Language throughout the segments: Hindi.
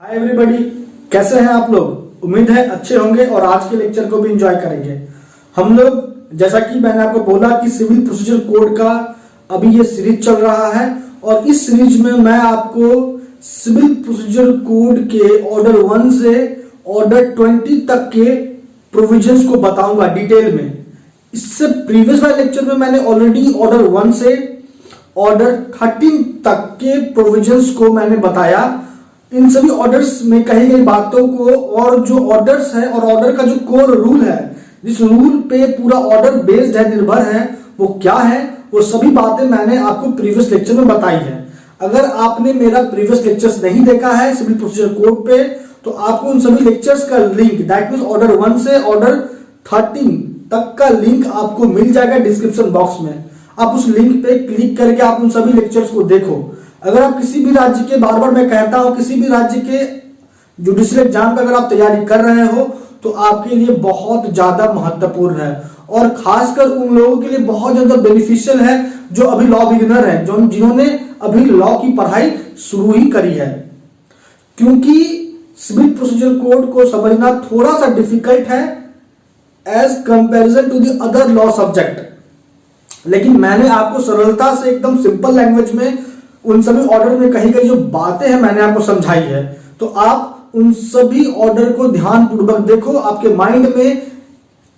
हाय एवरीबॉडी, कैसे हैं आप लोग। उम्मीद है अच्छे होंगे और आज के लेक्चर को भी एंजॉय करेंगे। हम लोग जैसा कि मैंने आपको बोला कि सिविल प्रोसीजर कोड का अभी ये सीरीज चल रहा है और इस सीरीज में मैं आपको सिविल प्रोसीजर कोड के ऑर्डर 1 से ऑर्डर 20 तक के प्रोविजंस को बताऊंगा डिटेल में। इससे प्रीवियस वाले लेक्चर में मैंने ऑलरेडी ऑर्डर 1 से ऑर्डर 13 तक के प्रोविजंस को मैंने बताया। इन सभी ऑर्डर्स में कही गई बातों को और जो ऑर्डर्स है और ऑर्डर का जो कोर रूल है, जिस रूल पे पूरा ऑर्डर बेस्ड है, निर्भर है, वो क्या है, वो सभी बातें मैंने आपको प्रीवियस लेक्चर में बताई है। अगर आपने मेरा प्रीवियस लेक्चर्स नहीं देखा है सिविल प्रोसीजर कोड पे, तो आपको उन सभी लेक्चर्स का लिंक, दैट मींस ऑर्डर 1 से ऑर्डर 13 तक का लिंक आपको मिल जाएगा डिस्क्रिप्शन बॉक्स में। आप उस लिंक पे क्लिक करके आप उन सभी लेक्चर्स को देखो। अगर आप किसी भी राज्य के, बार बार मैं कहता हूं, किसी भी राज्य के जुडिशियल एग्जाम का अगर आप तैयारी कर रहे हो तो आपके लिए बहुत ज्यादा महत्वपूर्ण है और खासकर उन लोगों के लिए बहुत ज्यादा बेनिफिशियल है जो अभी लॉ बिगिनर है, जो जिन्होंने अभी लॉ की पढ़ाई शुरू ही करी है। क्योंकि सिविल प्रोसीजर कोड को समझना थोड़ा सा डिफिकल्ट है as comparison to the other law subject, लेकिन मैंने आपको सरलता से एकदम सिंपल लैंग्वेज में उन सभी ऑर्डर में कही गई जो बातें हैं मैंने आपको समझाई है। तो आप उन सभी ऑर्डर को ध्यान पूर्वक देखो, आपके माइंड में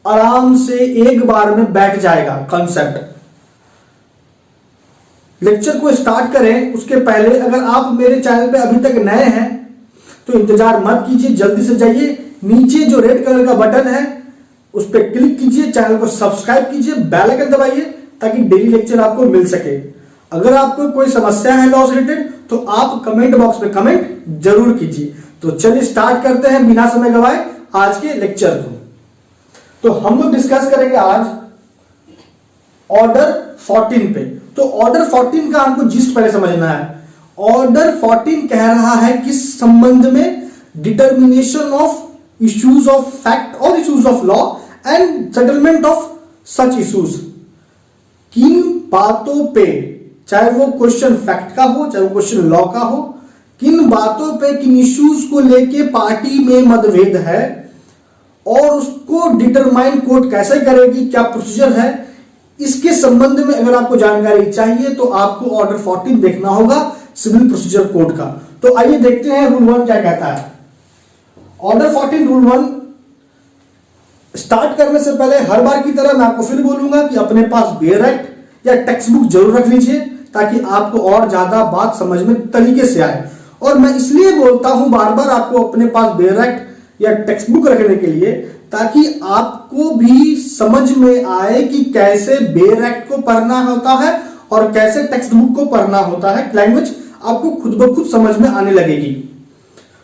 आराम से एक बार में बैठ जाएगा कंसेप्ट। लेक्चर को स्टार्ट करें उसके पहले अगर आप मेरे चैनल पे अभी तक नए हैं तो इंतजार मत कीजिए, जल्दी से जाइए, नीचे जो रेड कलर का बटन है उस पर क्लिक कीजिए, चैनल को सब्सक्राइब कीजिए, बेल आइकन दबाइए ताकि डेली लेक्चर आपको मिल सके। अगर आपको कोई समस्या है लॉ से रिलेटेड तो आप कमेंट बॉक्स में कमेंट जरूर कीजिए। तो चलिए स्टार्ट करते हैं बिना समय गवाए आज के लेक्चर को। तो हम लोग डिस्कस करेंगे आज ऑर्डर 14 पे। तो ऑर्डर 14 का हमको जिस्ट पहले समझना है। ऑर्डर 14 कह रहा है किस संबंध में, determination of issues of fact और issues of law and settlement of such issues. किन बातों पे, चाहे वो क्वेश्चन फैक्ट का हो चाहे वो क्वेश्चन लॉ का हो, किन बातों पे, किन इश्यूज को लेके पार्टी में मतभेद है और उसको डिटरमाइन कोर्ट कैसे करेगी, क्या प्रोसीजर है, इसके संबंध में अगर आपको जानकारी चाहिए तो आपको ऑर्डर 14 देखना होगा सिविल प्रोसीजर कोड का। तो आइए देखते हैं रूल 1 क्या कहता है। ऑर्डर 14 रूल 1 स्टार्ट करने से पहले हर बार की तरह मैं आपको फिर बोलूंगा कि अपने पास बेयर एक्ट या टेक्स्ट बुक जरूर रख लीजिए ताकि आपको और ज्यादा बात समझ में तरीके से आए। और मैं इसलिए बोलता हूं बार बार आपको अपने पास बेयर एक्ट या टेक्स्ट बुक रखने के लिए, ताकि आपको भी समझ में आए कि कैसे बेयर एक्ट को पढ़ना होता है और कैसे टेक्स्ट बुक को पढ़ना होता है। लैंग्वेज आपको खुद ब खुद समझ में आने लगेगी।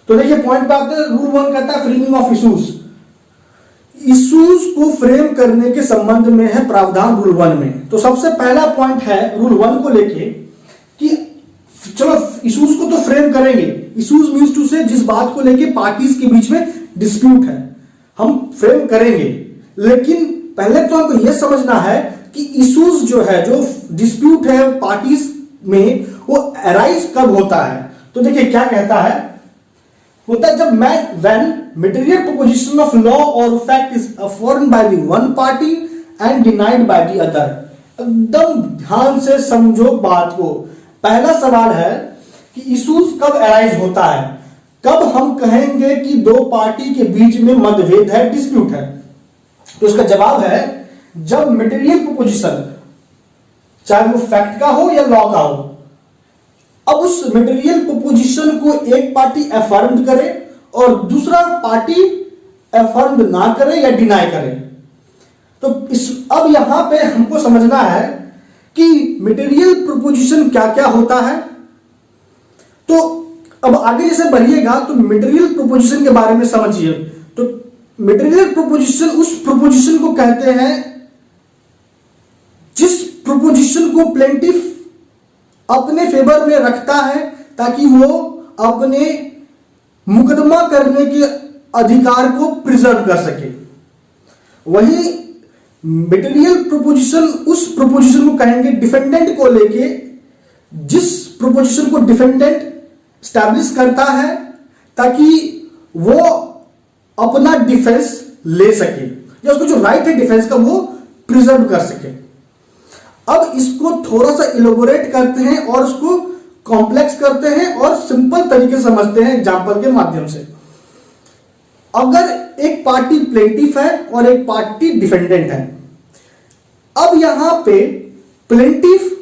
तो देखिए पॉइंट पे आते हैं। रूल 1 कहता है फ्रेमिंग ऑफ इश्यूज। इश्यूज को फ्रेम करने के संबंध में है प्रावधान रूल 1 में। तो सबसे पहला पॉइंट है रूल 1 को लेके कि चलो इश्यूज को तो फ्रेम करेंगे। इश्यूज मींस टू से जिस बात को लेके पार्टीज के बीच में डिस्प्यूट है हम फ्रेम करेंगे, लेकिन पहले तो हमको यह समझना है कि इश्यूज जो है, जो डिस्प्यूट है पार्टीज में, वो अराइज कब होता है। तो देखिए क्या कहता है, होता है जब when material proposition of law or fact is affirmed by the one party and denied by the other। एकदम ध्यान से समझो बात को। पहला सवाल है कि इश्यूज कब अराइज होता है, कब हम कहेंगे कि दो पार्टी के बीच में मतभेद है, डिस्प्यूट है। तो इसका जवाब है जब मटेरियल प्रोपोजिशन, चाहे वो फैक्ट का हो या लॉ का हो, अब उस मटेरियल प्रोपोजिशन को एक पार्टी अफर्म करे और दूसरा पार्टी अफर्म ना करे या डिनाई करे। तो अब यहां पे हमको समझना है कि मटेरियल प्रोपोजिशन क्या क्या होता है। तो अब आगे जैसे बढ़िएगा तो मटेरियल प्रोपोजिशन के बारे में समझिए। तो मटेरियल प्रोपोजिशन उस प्रोपोजिशन को कहते हैं जिस प्रोपोजिशन को प्लेंटिफ अपने फेवर में रखता है ताकि वो अपने मुकदमा करने के अधिकार को प्रिजर्व कर सके। वही मटेरियल प्रोपोजिशन उस प्रोपोजिशन को कहेंगे डिफेंडेंट को लेके, जिस प्रोपोजिशन को डिफेंडेंट स्टैब्लिश करता है ताकि वो अपना डिफेंस ले सके या उसको जो राइट है डिफेंस का वो प्रिजर्व कर सके। अब इसको थोड़ा सा इलोबोरेट करते हैं और उसको कॉम्प्लेक्स करते हैं और सिंपल तरीके से समझते हैं एग्जाम्पल के माध्यम से। अगर एक पार्टी प्लेंटिफ है और एक पार्टी डिफेंडेंट है, अब यहां पे प्लेंटिफ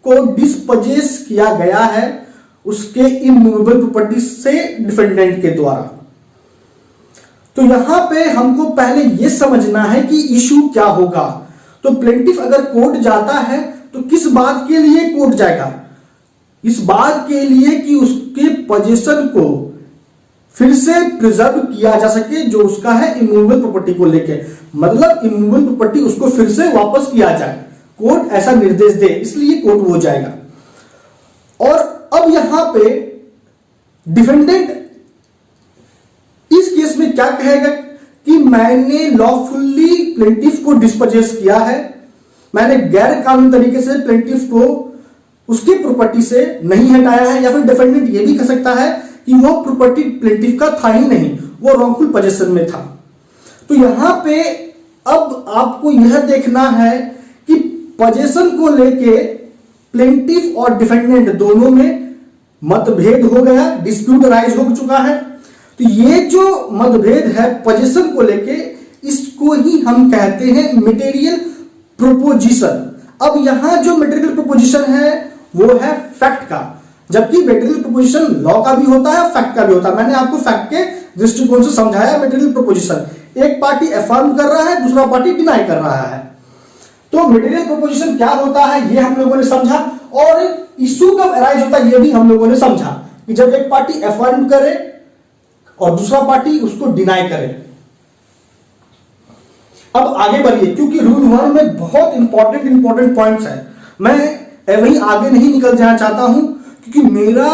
को डिस्पोजेस किया गया है उसके इमूवेबल प्रॉपर्टी से डिफेंडेंट के द्वारा। तो यहां पे हमको पहले यह समझना है कि इशू क्या होगा। तो प्लेंटिफ अगर कोर्ट जाता है तो किस बात के लिए कोर्ट जाएगा? इस बात के लिए कि उसके पोजीशन को फिर से प्रिजर्व किया जा सके, जो उसका है इमूवेबल प्रॉपर्टी को लेके, मतलब इमूवेबल प्रॉपर्टी उसको फिर से वापस किया जाए, कोर्ट ऐसा निर्देश दे, इसलिए कोर्ट वो जाएगा। और अब यहां पे डिफेंडेंट इस केस में क्या कहेगा कि मैंने लॉफुली प्लेंटिफ को डिस्पोजेस किया है, मैंने गैर कानूनी तरीके से प्लेंटिफ को उसकी प्रॉपर्टी से नहीं हटाया है। या फिर डिफेंडेंट ये भी कह सकता है कि वो प्रॉपर्टी प्लेंटिफ का था ही नहीं, वो रॉन्गफुल पोजीशन में था। तो यहां पे अब आपको यह देखना है कि पोजीशन को लेके प्लेंटिफ और डिफेंडेंट दोनों में मतभेद हो गया, डिस्प्यूट राइज हो चुका है। तो ये जो मतभेद है पोजीशन को लेके, इसको ही हम कहते हैं मटेरियल प्रोपोजिशन। अब यहां जो मटेरियल प्रोपोजिशन है वो है फैक्ट का, जबकि मटेरियल प्रोपोजिशन लॉ का भी होता है, फैक्ट का भी होता है। मैंने आपको फैक्ट के दृष्टिकोण से समझाया मटेरियल प्रोपोजिशन। एक पार्टी अफर्म कर रहा है, दूसरा पार्टी डिनाई कर रहा है। तो मटेरियल प्रोपोजिशन क्या होता है ये हम लोगों ने समझा, और इशू कब अराइज होता है ये भी हम लोगों ने समझा कि जब एक पार्टी अफर्म करे और दूसरा पार्टी उसको डिनाई करे। अब आगे बढ़िए, क्योंकि रूल 1 में बहुत इंपॉर्टेंट पॉइंट्स है, मैं वहीं आगे नहीं निकल जाना चाहता हूं, क्योंकि मेरा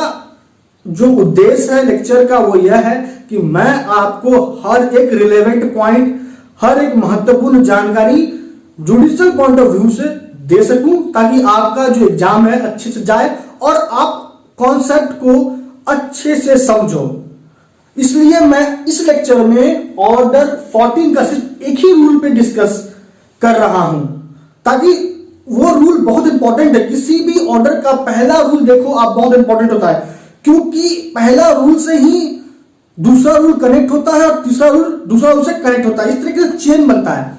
जो उद्देश्य है लेक्चर का वो यह है कि मैं आपको हर एक रिलेवेंट पॉइंट, हर एक महत्वपूर्ण जानकारी जुडिशियल पॉइंट ऑफ व्यू से दे सकूं, ताकि आपका जो एग्जाम है अच्छे से जाए और आप कॉन्सेप्ट को अच्छे से समझो। इसलिए मैं इस लेक्चर में ऑर्डर 14 का सिर्फ एक ही रूल पे डिस्कस कर रहा हूं, ताकि वो रूल बहुत इंपॉर्टेंट है। किसी भी ऑर्डर का पहला रूल देखो आप, बहुत इंपॉर्टेंट होता है, क्योंकि पहला रूल से ही दूसरा रूल कनेक्ट होता है और तीसरा रूल दूसरा रूल से कनेक्ट होता है। इस तरीके से चेन बनता है।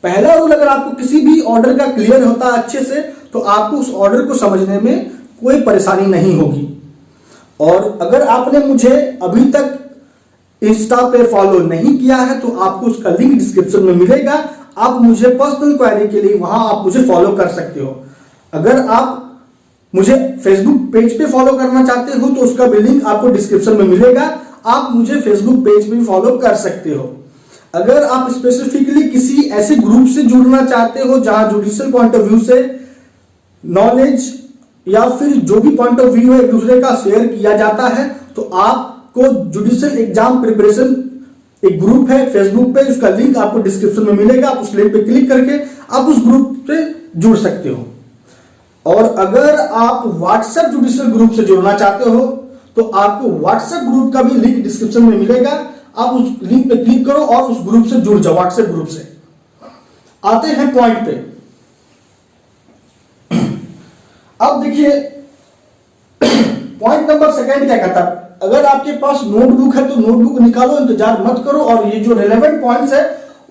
पहला रूल अगर आपको किसी भी ऑर्डर का क्लियर होता है अच्छे से, तो आपको उस ऑर्डर को समझने में कोई परेशानी नहीं होगी। और अगर आपने मुझे अभी तक इंस्टा पे फॉलो नहीं किया है तो आपको उसका लिंक डिस्क्रिप्शन में मिलेगा, आप मुझे पर्सनल क्वेरी के लिए वहां आप मुझे फॉलो कर सकते हो। अगर आप मुझे फेसबुक पेज पे फॉलो करना चाहते हो तो उसका भी लिंक आपको डिस्क्रिप्शन में मिलेगा, आप मुझे फेसबुक पेज पे भी फॉलो कर सकते हो। अगर आप स्पेसिफिकली किसी ऐसे ग्रुप से जुड़ना चाहते हो जहां जुडिशियल पॉइंट ऑफ व्यू से नॉलेज या फिर जो भी पॉइंट ऑफ व्यू है एक दूसरे का शेयर किया जाता है, तो आपको जुडिशियल एग्जाम प्रिपरेशन एक ग्रुप है फेसबुक पे, उसका लिंक आपको डिस्क्रिप्शन में मिलेगा, आप उस लिंक पे क्लिक करके आप उस ग्रुप से जुड़ सकते हो। और अगर आप व्हाट्सएप जुडिशियल ग्रुप से जुड़ना चाहते हो तो आपको व्हाट्सएप ग्रुप का भी लिंक डिस्क्रिप्शन में मिलेगा, आप उस लिंक पे क्लिक करो और उस ग्रुप से जुड़ जाओ, व्हाट्सएप ग्रुप से। आते हैं पॉइंट पे। अब देखिए पॉइंट नंबर सेकंड क्या कहता है, अगर आपके पास नोटबुक है तो नोटबुक निकालो, इंतजार मत करो, और ये जो रिलेवेंट पॉइंट्स है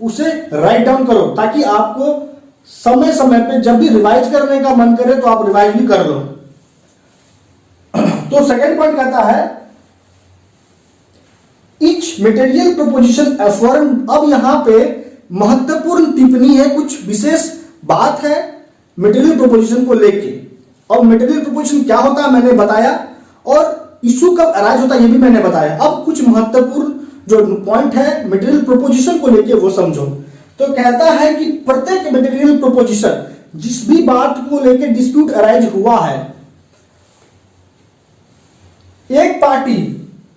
उसे राइट डाउन करो, ताकि आपको समय समय पे जब भी रिवाइज करने का मन करे तो आप रिवाइज भी कर लो। तो सेकंड पॉइंट कहता है ईच मटेरियल प्रोपोजिशन अफर्म। अब यहां पे महत्वपूर्ण टिप्पणी है, कुछ विशेष बात है मटेरियल प्रोपोजिशन को लेके। और मटेरियल प्रोपोजिशन क्या होता है मैंने बताया, और इशू कब अराइज होता है ये भी मैंने बताया। अब कुछ महत्वपूर्ण जो पॉइंट है मटेरियल प्रोपोजिशन को लेके वो समझो। तो कहता है कि प्रत्येक मटेरियल प्रोपोजिशन, जिस भी बात को लेके डिस्प्यूट अराइज हुआ है, एक पार्टी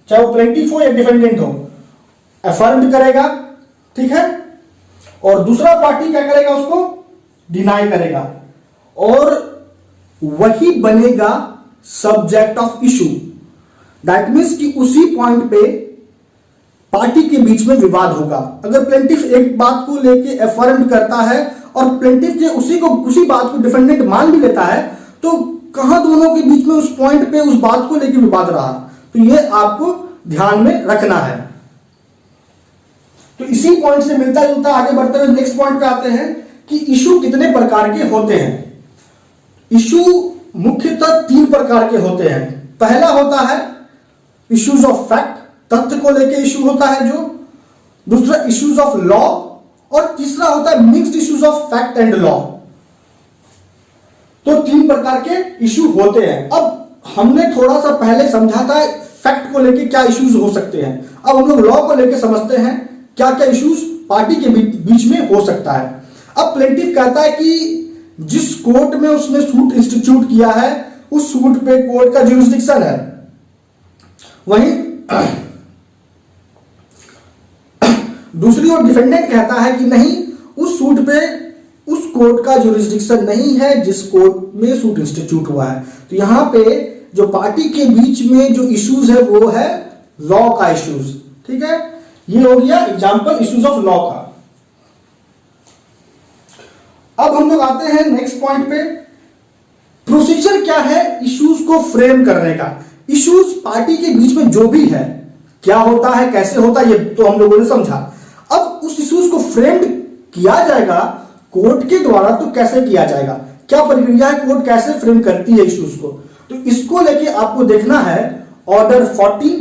चाहे वो प्लेंटिफ हो या डिफेंडेंट हो अफर्म करेगा, ठीक है, और दूसरा पार्टी क्या करेगा, उसको डिनाई करेगा, और वही बनेगा subject of issue. That means कि उसी पॉइंट पे पार्टी के बीच में विवाद होगा। अगर प्लेंटिफ एक बात को लेके एफर्म करता है और प्लेंटिफ के उसी बात को डिफेंडेंट मान भी लेता है, तो कहां दोनों के बीच में उस पॉइंट पे उस बात को लेके विवाद रहा, तो ये आपको ध्यान में रखना है। तो इसी पॉइंट से मिलता जुलता आगे बढ़ते हुए नेक्स्ट पॉइंट पे आते हैं कि इशू कितने प्रकार के होते हैं। इशू मुख्यतः 3 प्रकार के होते हैं। पहला होता है इश्यूज ऑफ फैक्ट, तथ्य को लेके इशू होता है जो। दूसरा इश्यूज ऑफ लॉ, और तीसरा होता है mixed issues of fact and law. तो 3 प्रकार के इशू होते हैं। अब हमने थोड़ा सा पहले समझा था फैक्ट को लेके क्या इश्यूज हो सकते हैं। अब हम लोग लॉ को लेके समझते हैं क्या क्या इश्यूज पार्टी के बीच में हो सकता है। अब प्लेंटिफ कहता है कि जिस कोर्ट में उसने सूट इंस्टीट्यूट किया है उस सूट पे कोर्ट का ज्यूरिसडिक्शन है। वहीं दूसरी ओर डिफेंडेंट कहता है कि नहीं, उस सूट पे उस कोर्ट का ज्यूरिसडिक्शन नहीं है जिस कोर्ट में सूट इंस्टीट्यूट हुआ है। तो यहां पे जो पार्टी के बीच में जो इश्यूज है वो है लॉ का इश्यूज। ठीक है, ये हो गया एग्जांपल इश्यूज ऑफ लॉ का। अब हम लोग आते हैं नेक्स्ट पॉइंट पे, प्रोसीजर क्या है इश्यूज को फ्रेम करने का। इश्यूज पार्टी के बीच में जो भी है, क्या होता है, कैसे होता है, ये तो हम लोगों ने समझा। अब उस इश्यूज को फ्रेम किया जाएगा कोर्ट के द्वारा, तो कैसे किया जाएगा, क्या प्रक्रिया है, कोर्ट कैसे फ्रेम करती है इश्यूज को, तो इसको लेके आपको देखना है ऑर्डर 40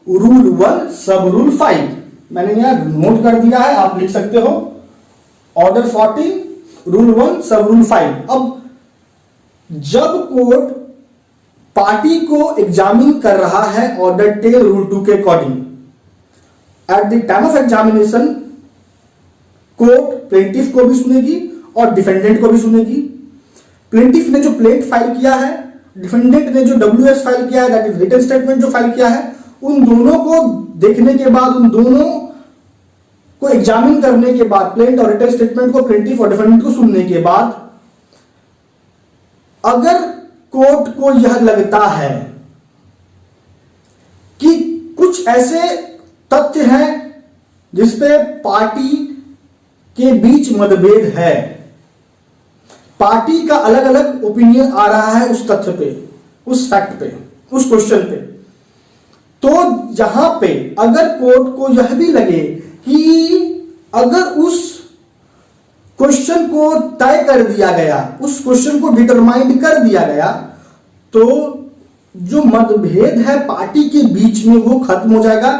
रूल 1 सब रूल 5। मैंने यहां नोट कर दिया है, आप लिख सकते हो ऑर्डर 40 रूल 1 सब रूल 5। अब जब कोर्ट पार्टी को एग्जामिन कर रहा है ऑर्डर 10 रूल 2 के according, at the time of examination court plaintiff को भी सुनेगी और डिफेंडेंट को भी सुनेगी। प्लेंटिफ ने जो प्लेंट फाइल किया है, डिफेंडेंट ने जो WS फाइल किया है, दैट इज रिटन स्टेटमेंट जो फाइल किया है, उन दोनों को देखने के बाद, उन दोनों को एग्जामिन करने के बाद, प्लेंट और रिटन स्टेटमेंट को, प्लेंटिफ और डिफेंडेंट को सुनने के बाद, अगर कोर्ट को यह लगता है कि कुछ ऐसे तथ्य हैं जिसपे पार्टी के बीच मतभेद है, पार्टी का अलग अलग ओपिनियन आ रहा है उस तथ्य पे, उस फैक्ट पे, उस क्वेश्चन पे, तो यहां पे अगर कोर्ट को यह भी लगे कि अगर उस क्वेश्चन को तय कर दिया गया, उस क्वेश्चन को डिटरमाइंड कर दिया गया, तो जो मतभेद है पार्टी के बीच में वो खत्म हो जाएगा।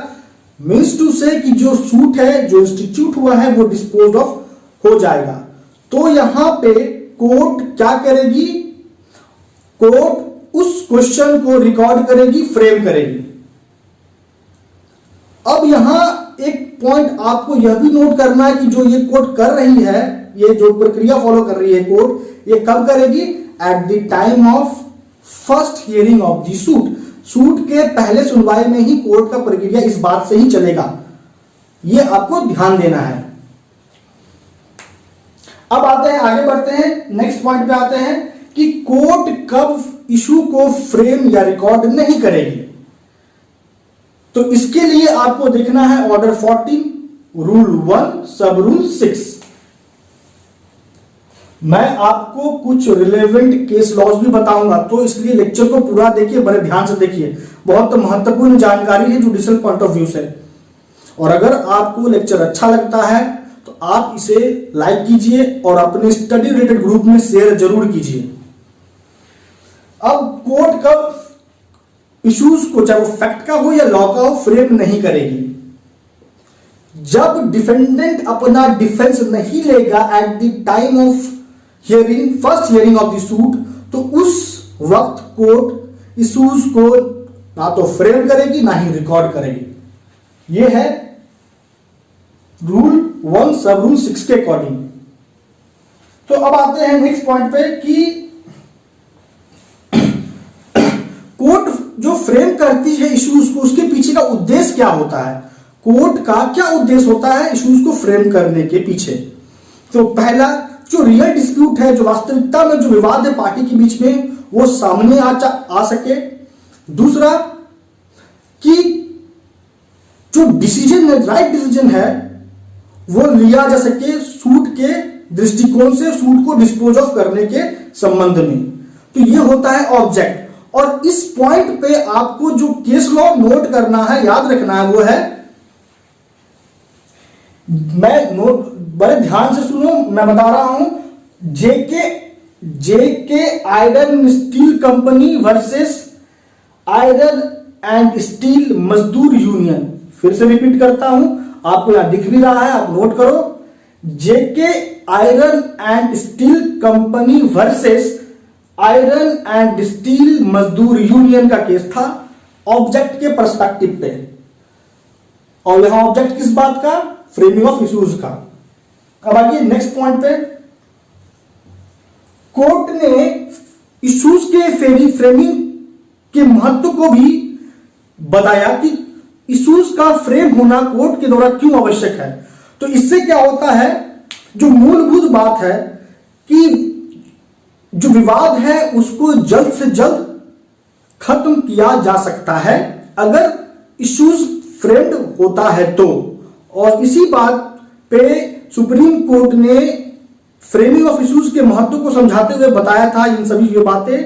मीन्स टू से कि जो सूट है, जो इंस्टीट्यूट हुआ है, वो डिस्पोज ऑफ हो जाएगा। तो यहां पे कोर्ट क्या करेगी, कोर्ट उस क्वेश्चन को रिकॉर्ड करेगी, फ्रेम करेगी। अब यहां एक पॉइंट आपको यह भी नोट करना है कि जो ये कोर्ट कर रही है, ये जो प्रक्रिया फॉलो कर रही है कोर्ट, ये कब करेगी, at the time of first hearing of the suit. Suit के पहले सुनवाई में ही कोर्ट का प्रक्रिया इस बात से ही चलेगा, ये आपको ध्यान देना है। अब आते हैं, आगे बढ़ते हैं, नेक्स्ट पॉइंट पे आते हैं कि कोर्ट कब इशू को फ्रेम या रिकॉर्ड नहीं करेगी। तो इसके लिए आपको देखना है ऑर्डर 14 रूल 1 सब रूल 6। मैं आपको कुछ रिलेवेंट केस लॉज भी बताऊंगा, तो इसलिए लेक्चर को पूरा देखिए, बड़े ध्यान से देखिए, बहुत महत्वपूर्ण जानकारी है जुडिशियल पॉइंट ऑफ व्यू से। और अगर आपको लेक्चर अच्छा लगता है तो आप इसे लाइक कीजिए और अपने स्टडी रिलेटेड ग्रुप में शेयर जरूर कीजिए। अब कोर्ट कब इश्यूज को, चाहे वो फैक्ट का हो या लॉ का हो, फ्रेम नहीं करेगी, जब डिफेंडेंट अपना डिफेंस नहीं लेगा at the time of hearing, first hearing of the suit, तो उस वक्त कोर्ट इश्यूज को ना तो फ्रेम करेगी ना ही रिकॉर्ड करेगी। यह है रूल 1 सब रूल 6 के अकॉर्डिंग। तो अब आते हैं नेक्स्ट पॉइंट पे कि कोर्ट जो फ्रेम करती है इश्यूज को, उसके पीछे का उद्देश्य क्या होता है, कोर्ट का क्या उद्देश्य होता है इश्यूज को फ्रेम करने के पीछे। तो पहला, जो रियल डिस्प्यूट है, जो वास्तविकता में जो विवाद है पार्टी के बीच में, वो सामने आ सके। दूसरा, कि जो डिसीजन है, राइट डिसीजन है, वो लिया जा सके सूट के दृष्टिकोण से, सूट को डिस्पोज ऑफ करने के संबंध में। तो ये होता है ऑब्जेक्ट। और इस पॉइंट पे आपको जो केस लॉ नोट करना है, याद रखना है, वो है, मैं नोट बड़े ध्यान से सुनो, मैं बता रहा हूं, JK iron steel company versus iron and steel मजदूर यूनियन। फिर से रिपीट करता हूं, आपको यहां दिख भी रहा है, आप नोट करो। JK iron and steel company versus iron and steel मजदूर यूनियन का केस था ऑब्जेक्ट के पर्सपेक्टिव पे। और यहां ऑब्जेक्ट किस बात का? फ्रेमिंग ऑफ इश्यूज का। अब आइए नेक्स्ट पॉइंट पे। कोर्ट ने इश्यूज के फ्रेमिंग के महत्व को भी बताया कि इश्यूज का फ्रेम होना कोर्ट के द्वारा क्यों आवश्यक है। तो इससे क्या होता है, जो मूलभूत बात है कि जो विवाद है उसको जल्द से जल्द खत्म किया जा सकता है अगर इश्यूज फ्रेम्ड होता है तो। और इसी बात पे सुप्रीम कोर्ट ने फ्रेमिंग ऑफ इश्यूज के महत्व को समझाते हुए बताया था इन सभी ये बातें।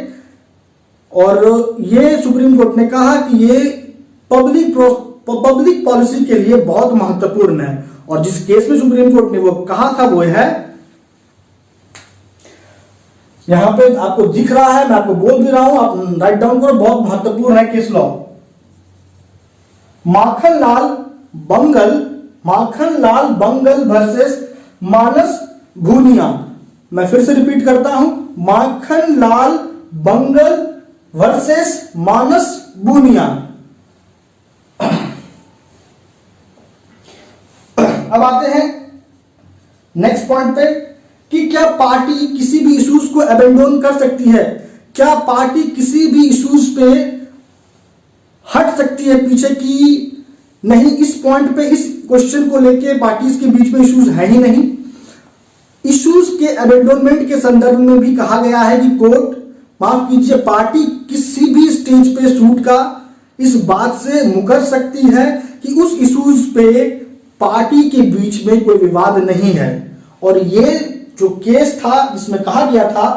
और ये सुप्रीम कोर्ट ने कहा कि ये पब्लिक पॉलिसी के लिए बहुत महत्वपूर्ण है। और जिस केस में सुप्रीम कोर्ट ने वो कहा था वो है, यहां पे आपको दिख रहा है, मैं आपको बोल भी रहा हूं, आप राइट डाउन करो, बहुत महत्वपूर्ण है केस लॉ। माखनलाल बंगल वर्सेस मानस भूनिया। मैं फिर से रिपीट करता हूं, माखनलाल बंगल वर्सेस मानस भूनिया। अब आते हैं नेक्स्ट पॉइंट पे कि क्या पार्टी किसी भी इश्यूज को अबेंडोन कर सकती है, क्या पार्टी किसी भी इश्यूज पे हट सकती है पीछे की नहीं। इस पॉइंट पे, इस क्वेश्चन को लेके पार्टीज के बीच में इश्यूज है ही नहीं। इश्यूज के अबेंडोनमेंट के संदर्भ में भी कहा गया है कि कोर्ट, माफ कीजिए, पार्टी किसी भी स्टेज पे सूट का इस बात से मुकर सकती है कि उस इश्यूज पे पार्टी के बीच में कोई विवाद नहीं है। और ये जो केस था जिसमें कहा गया था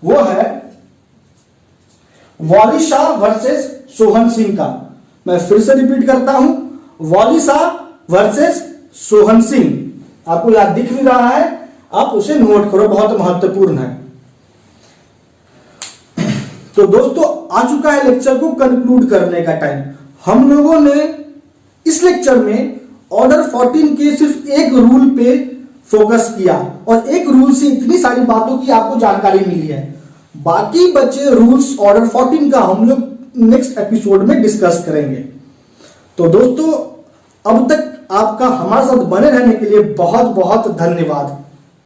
वो है वॉली शाह वर्सेस सोहन सिंह का। मैं फिर से रिपीट करता हूं, वॉली शाह वर्सेस सोहन सिंह। आपको याद दिख भी रहा है, आप उसे नोट करो, बहुत महत्वपूर्ण है। तो दोस्तों, आ चुका है लेक्चर को कंक्लूड करने का टाइम। हम लोगों ने इस लेक्चर में ऑर्डर 14 के सिर्फ एक रूल पे फोकस किया और एक रूल से इतनी सारी बातों की आपको जानकारी मिली है। बाकी बचे रूल्स ऑर्डर 14 का हम लोग नेक्स्ट एपिसोड में डिस्कस करेंगे। तो दोस्तों, अब तक आपका हमारे साथ बने रहने के लिए बहुत बहुत धन्यवाद।